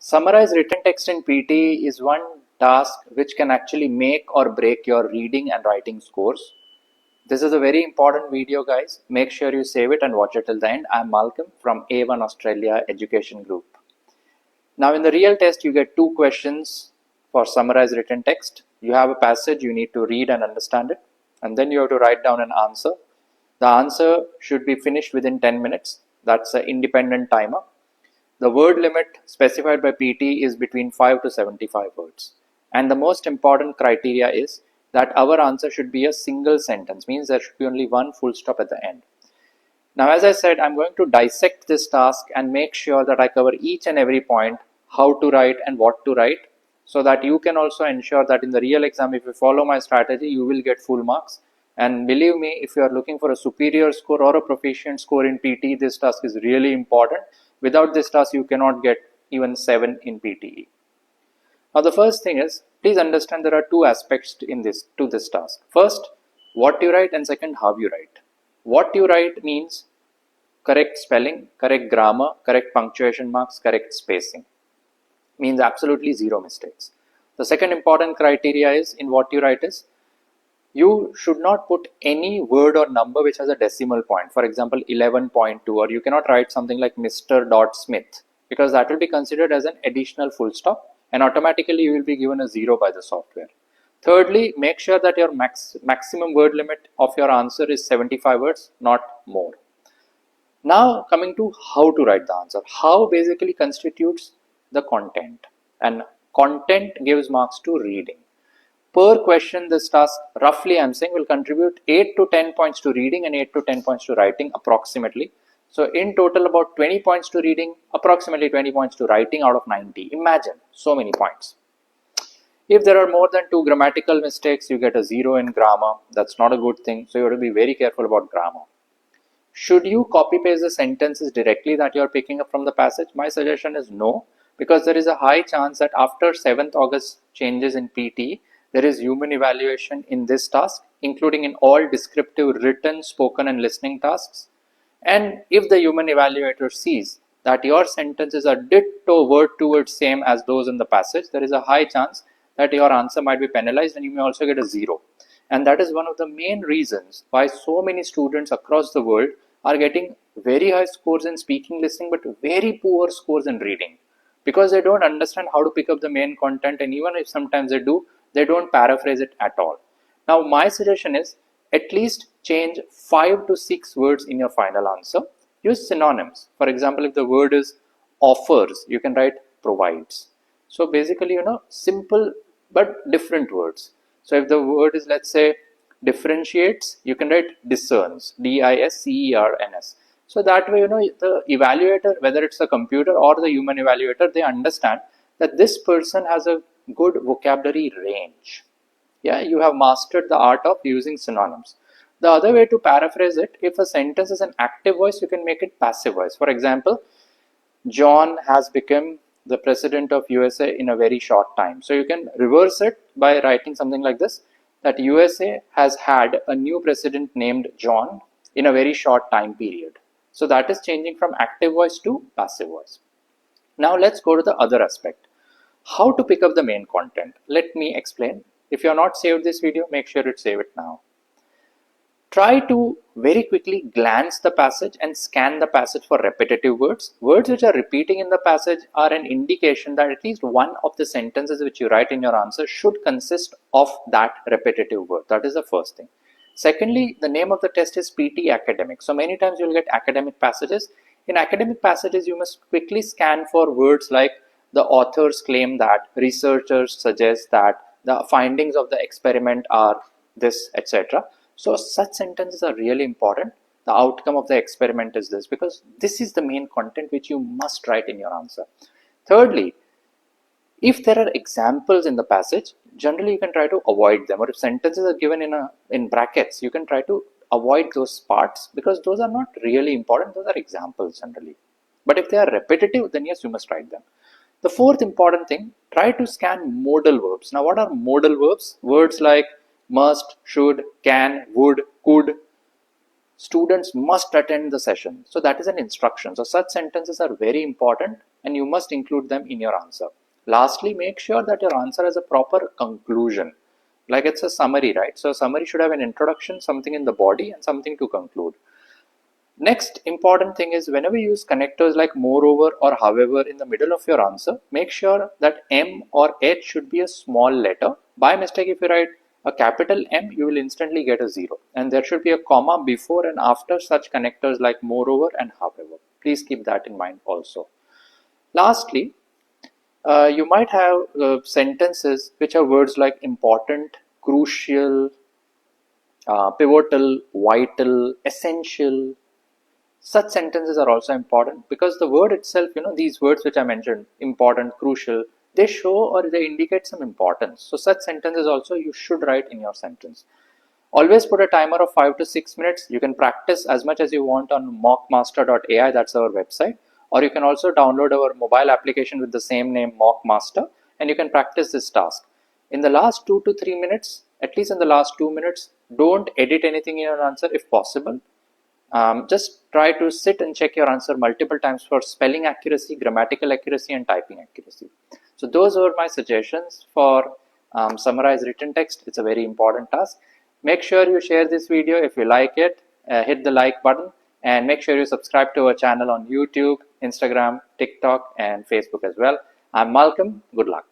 Summarize written text in PT is one task which can actually make or break your reading and writing scores. This is a very important video, guys. Make sure you save it and watch it till the end. I'm Malcolm from A1 Australia Education Group. Now in the real test, you get two questions for summarize written text. You have a passage, you need to read and understand it, and then you have to write down an answer. The answer should be finished within 10 minutes. That's an independent timer. The word limit specified by PT is between 5 to 75 words. And the most important criteria is that our answer should be a single sentence, means there should be only one full stop at the end. Now, as I said, I'm going to dissect this task and make sure that I cover each and every point, how to write and what to write, so that you can also ensure that in the real exam, if you follow my strategy, you will get full marks. And believe me, if you are looking for a superior score or a proficient score in PT, this task is really important. Without this task, you cannot get even 7 in PTE. Now, the first thing is, please understand there are two aspects to this task. First, what you write, and second, how you write. What you write means correct spelling, correct grammar, correct punctuation marks, correct spacing. Means absolutely zero mistakes. The second important criteria is in what you write is, you should not put any word or number which has a decimal point. For example, 11.2, or you cannot write something like Mr. Smith, because that will be considered as an additional full stop and automatically you will be given a 0 by the software. Thirdly, make sure that your maximum word limit of your answer is 75 words, not more. Now coming to how to write the answer. How basically constitutes the content, and content gives marks to reading. Per question, this task roughly I'm saying will contribute 8 to 10 points to reading and 8 to 10 points to writing approximately. So in total about 20 points to reading, approximately 20 points to writing out of 90. Imagine so many points. If there are more than 2 grammatical mistakes, you get a 0 in grammar. That's not a good thing. So you have to be very careful about grammar. Should you copy paste the sentences directly that you are picking up from the passage? My suggestion is no, because there is a high chance that after 7th August changes in PT, there is human evaluation in this task, including in all descriptive written, spoken and listening tasks. And if the human evaluator sees that your sentences are ditto word to word same as those in the passage, there is a high chance that your answer might be penalized and you may also get a 0. And that is one of the main reasons why so many students across the world are getting very high scores in speaking, listening, but very poor scores in reading, because they don't understand how to pick up the main content, and even if sometimes they do, they don't paraphrase it at all. Now, my suggestion is at least change 5 to 6 words in your final answer. Use synonyms. For example, if the word is offers, you can write provides. So basically, simple but different words. So if the word is, let's say, differentiates, you can write discerns, DISCERNS. So that way, the evaluator, whether it's a computer or the human evaluator, they understand that this person has a good vocabulary range. Yeah, you have mastered the art of using synonyms. The other way to paraphrase it, if a sentence is an active voice, you can make it passive voice. For example, John has become the president of USA in a very short time. So you can reverse it by writing something like this, that USA has had a new president named John in a very short time period. So that is changing from active voice to passive voice. Now let's go to the other aspect. How to pick up the main content. Let me explain. If you have not saved this video, make sure you save it now. Try to very quickly glance the passage and scan the passage for repetitive words. Words which are repeating in the passage are an indication that at least one of the sentences which you write in your answer should consist of that repetitive word. That is the first thing. Secondly, the name of the test is PT Academic. So many times you will get academic passages. In academic passages, you must quickly scan for words like the authors claim that, researchers suggest that, the findings of the experiment are this, etc. So such sentences are really important. The outcome of the experiment is this, because this is the main content which you must write in your answer. Thirdly, if there are examples in the passage, generally you can try to avoid them, or if sentences are given in brackets, you can try to avoid those parts, because those are not really important. Those are examples generally. But if they are repetitive, then yes, you must write them. The fourth important thing, try to scan modal verbs. Now, what are modal verbs? Words like must, should, can, would, could. students must attend the session. So that is an instruction. So such sentences are very important and you must include them in your answer. Lastly, make sure that your answer has a proper conclusion. Like it's a summary, right? So a summary should have an introduction, something in the body and something to conclude. Next important thing is whenever you use connectors like moreover or however in the middle of your answer, make sure that M or H should be a small letter. By mistake, if you write a capital M, you will instantly get a 0. And there should be a comma before and after such connectors like moreover and however. Please keep that in mind also. Lastly, you might have sentences which are words like important, crucial, pivotal, vital, essential. Such sentences are also important because the word itself, these words which I mentioned, important, crucial, they show or they indicate some importance. So such sentences also you should write in your sentence. Always put a timer of 5 to 6 minutes. You can practice as much as you want on mockmaster.ai, that's our website. Or you can also download our mobile application with the same name, Mockmaster, and you can practice this task. In the last 2 to 3 minutes, at least in the last 2 minutes, don't edit anything in your answer if possible. Just try to sit and check your answer multiple times for spelling accuracy, grammatical accuracy, and typing accuracy. So those were my suggestions for summarize written text. It's a very important task. Make sure you share this video if you like it. Hit the like button and make sure you subscribe to our channel on YouTube, Instagram, TikTok, and Facebook as well. I'm Malcolm. Good luck.